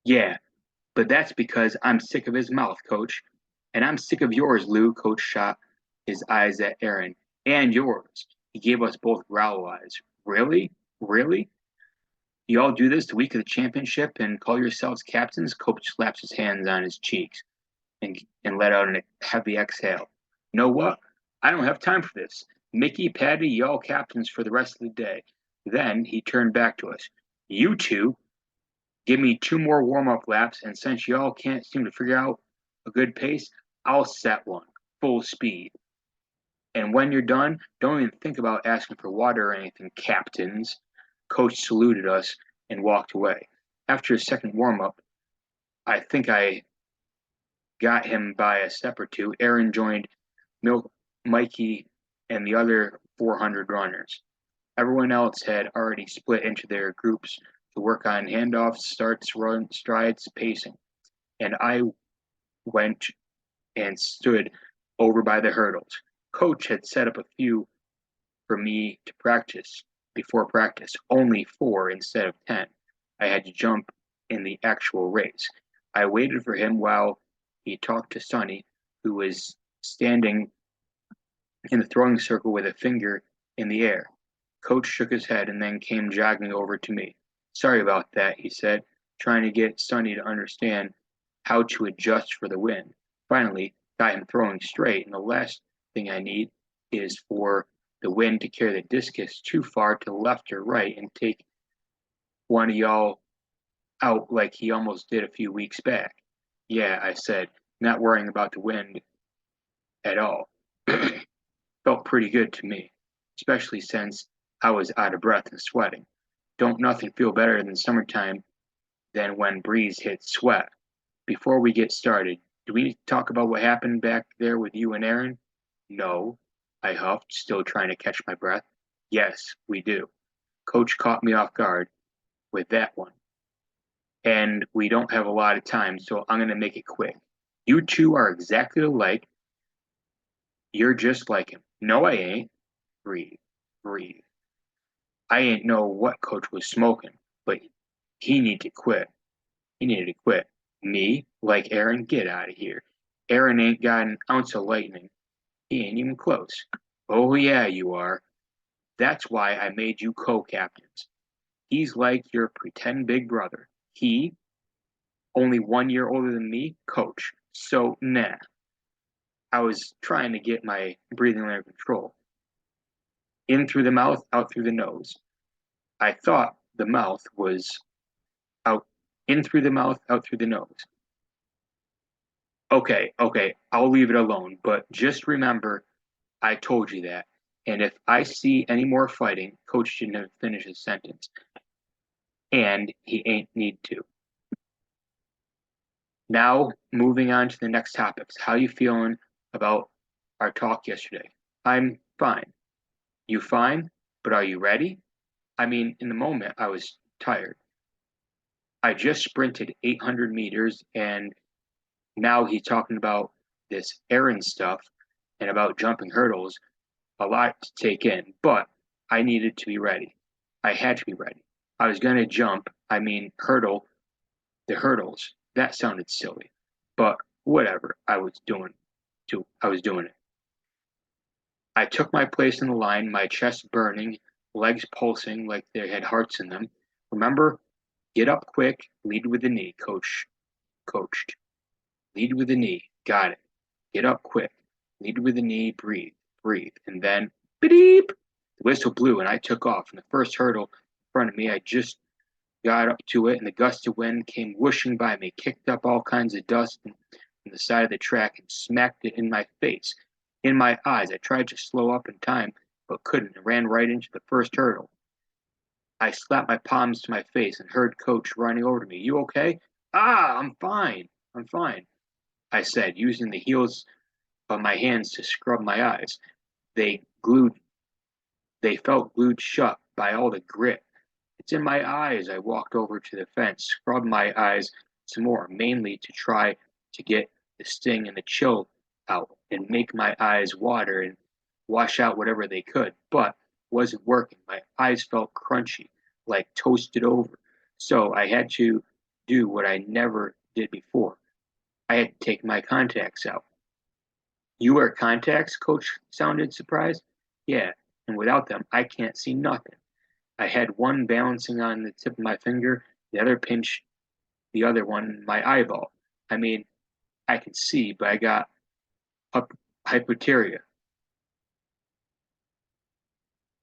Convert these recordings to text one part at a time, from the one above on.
Yeah, but that's because I'm sick of his mouth, coach. And I'm sick of yours, Lou. Coach shot his eyes at Aaron. And yours. He gave us both growl eyes. Really? Really? You all do this the week of the championship and call yourselves captains? Coach slaps his hands on his cheeks and let out a heavy exhale. You know what? I don't have time for this. Mickey, Patty, y'all captains for the rest of the day. Then he turned back to us. You two, give me two more warm up laps, and since y'all can't seem to figure out a good pace, I'll set one, full speed. And when you're done, don't even think about asking for water or anything, captains. Coach saluted us and walked away. After a second warm up, I think I got him by a step or two. Aaron joined Mikey and the other 400 runners. Everyone else had already split into their groups to work on handoffs, starts, run, strides, pacing. And I went and stood over by the hurdles. Coach had set up a few for me to practice before practice, only 4 instead of 10. I had to jump in the actual race. I waited for him while he talked to Sonny, who was standing in the throwing circle with a finger in the air. Coach shook his head and then came jogging over to me. Sorry about that, he said, trying to get Sonny to understand how to adjust for the wind. Finally, got him throwing straight, and the last thing I need is for the wind to carry the discus too far to the left or right and take one of y'all out like he almost did a few weeks back. Yeah, I said, not worrying about the wind at all. Felt pretty good to me, especially since I was out of breath and sweating. Don't nothing feel better than summertime than when breeze hits sweat. Before we get started, do we talk about what happened back there with you and Aaron? No, I huffed, still trying to catch my breath. Yes, we do. Coach caught me off guard with that one. And we don't have a lot of time, so I'm going to make it quick. You two are exactly alike. You're just like him. No, I ain't. Breathe, breathe. I ain't know what coach was smoking, but he need to quit. He needed to quit. Me, like Aaron, get out of here. Aaron ain't got an ounce of lightning. He ain't even close. Oh, yeah, you are. That's why I made you co-captains. He's like your pretend big brother. He, only 1 year older than me, coach. So, nah. I was trying to get my breathing under control. In through the mouth, out through the nose. I thought the mouth was out, in through the mouth, out through the nose. Okay, okay, I'll leave it alone, but just remember I told you that. And if I see any more fighting, Coach didn't finish his sentence. And he ain't need to. Now, moving on to the next topics. How you feeling about our talk yesterday? I'm fine. You fine? But are you ready? I mean, in the moment, I was tired. I just sprinted 800 meters, and now he's talking about this errand stuff and about jumping hurdles. A lot to take in, but I needed to be ready. I had to be ready. I was going to jump, I mean, hurdle the hurdles. That sounded silly, but whatever. I was doing it. I took my place in the line, my chest burning, legs pulsing like they had hearts in them. Remember, get up quick, lead with the knee, coached. Lead with the knee. Got it. Get up quick. Lead with the knee, breathe, breathe. And then, beep! The whistle blew and I took off. And the first hurdle in front of me, I just got up to it, and the gust of wind came whooshing by me, kicked up all kinds of dust from the side of the track, and smacked it in my face, in my eyes. I tried to slow up in time, but couldn't, and ran right into the first hurdle. I slapped my palms to my face and heard Coach running over to me. You okay? Ah, I'm fine. I'm fine, I said, using the heels of my hands to scrub my eyes. They glued they felt glued shut by all the grit. It's in my eyes. I walked over to the fence, scrubbed my eyes some more, mainly to try to get the sting and the chill out and make my eyes water and wash out whatever they could, but it wasn't working. My eyes felt crunchy, like toasted over. So I had to do what I never did before. I had to take my contacts out. You wear contacts? Coach sounded surprised. Yeah, and without them, I can't see nothing. I had one balancing on the tip of my finger, the other pinched the other one in my eyeball. I mean, I can see, but I got hypoteria.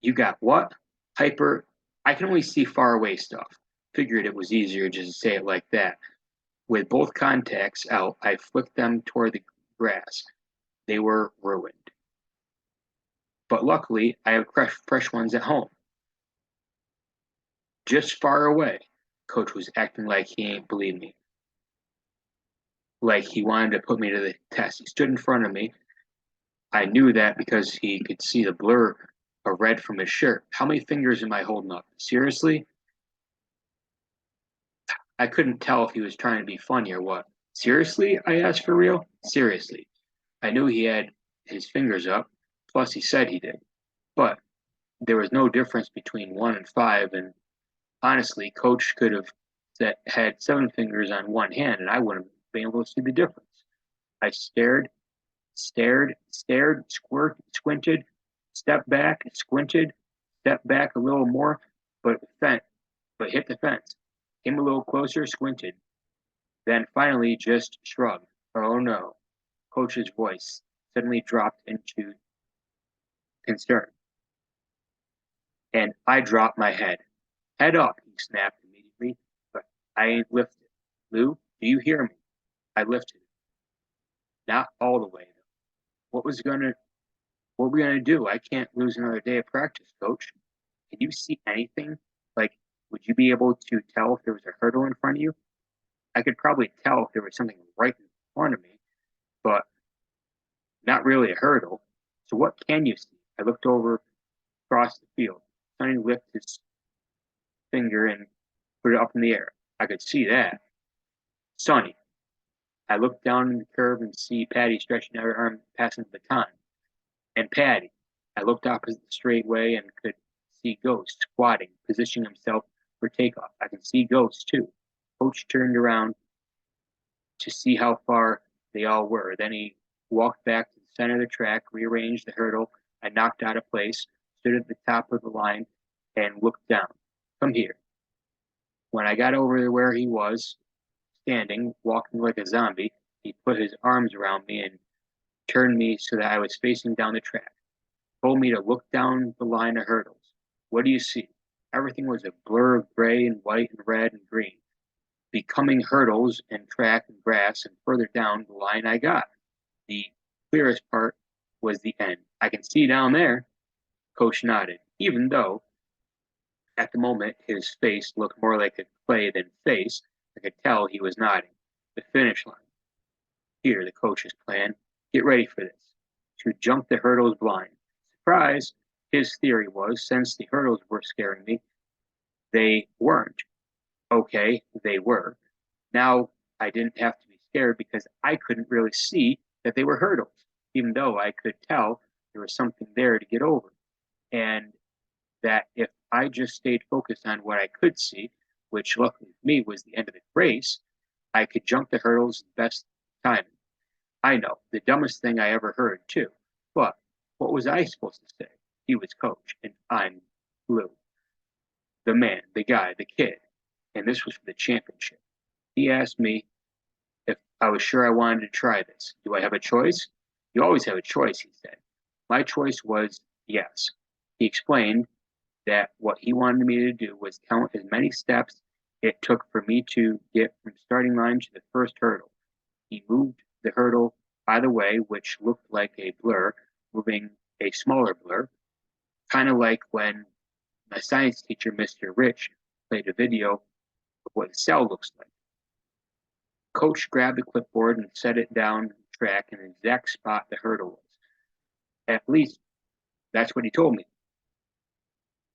You got what? Hyper. I can only see far away stuff. Figured it was easier just to say it like that. With both contacts out, I flicked them toward the grass. They were ruined. But luckily, I have fresh ones at home. Just far away. Coach was acting like he ain't believe me. Like he wanted to put me to the test. He stood in front of me. I knew that because he could see the blur of red from his shirt. How many fingers am I holding up? Seriously? I couldn't tell if he was trying to be funny or what. Seriously? I asked for real. Seriously. I knew he had his fingers up, plus he said he did. But there was no difference between 1 and 5, and honestly, Coach could have had 7 fingers on one hand, and I wouldn't have been able to see the difference. I stared, squinted, stepped back, squinted, stepped back a little more, but hit the fence. Came a little closer, squinted, then finally just shrugged. Oh no. Coach's voice suddenly dropped into concern, and I dropped my head. Head up, he snapped immediately, but I ain't lifted. Lou, do you hear me? I lifted it. Not all the way, though. What was gonna what are we gonna do? I can't lose another day of practice, coach. Can you see anything? Like, would you be able to tell if there was a hurdle in front of you? I could probably tell if there was something right in front of me, but not really a hurdle. So what can you see? I looked over across the field. Sonny lifted his finger and put it up in the air. I could see that. Sonny. I looked down the curve and see Patty stretching out her arm, passing the baton. And Patty. I looked opposite the straightway and could see Ghost squatting, positioning himself for takeoff. I could see Ghost too. Coach turned around to see how far they all were. Then he walked back to the center of the track, rearranged the hurdle I knocked out of place, stood at the top of the line, and looked down. Come here. When I got over to where he was, standing, walking like a zombie, he put his arms around me and turned me so that I was facing down the track. Told me to look down the line of hurdles. What do you see? Everything was a blur of gray and white and red and green, becoming hurdles and track and grass, and further down the line I got. The clearest part was the end. I can see down there. Coach nodded, even though at the moment his face looked more like a clay than face. I could tell he was nodding. The finish line. Here, the coach's plan. Get ready for this. To jump the hurdles blind. Surprise! His theory was, since the hurdles were scaring me, they weren't. Okay, they were. Now I didn't have to be scared because I couldn't really see that they were hurdles, even though I could tell there was something there to get over. And that if I just stayed focused on what I could see, which luckily for me was the end of the race, I could jump the hurdles the best time. I know, the dumbest thing I ever heard, too. But what was I supposed to say? He was coach, and I'm Lou. The man, the guy, the kid. And this was for the championship. He asked me if I was sure I wanted to try this. Do I have a choice? You always have a choice, he said. My choice was yes. He explained that what he wanted me to do was count as many steps it took for me to get from starting line to the first hurdle. He moved the hurdle by the way, which looked like a blur, moving a smaller blur, kind of like when my science teacher, Mr. Rich, played a video of what a cell looks like. Coach grabbed the clipboard and set it down the track in the exact spot the hurdle was. At least, that's what he told me.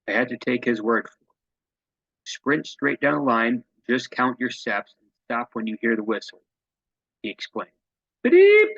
I had to take his word for it. Sprint straight down the line, just count your steps, and stop when you hear the whistle, he explained. Beep!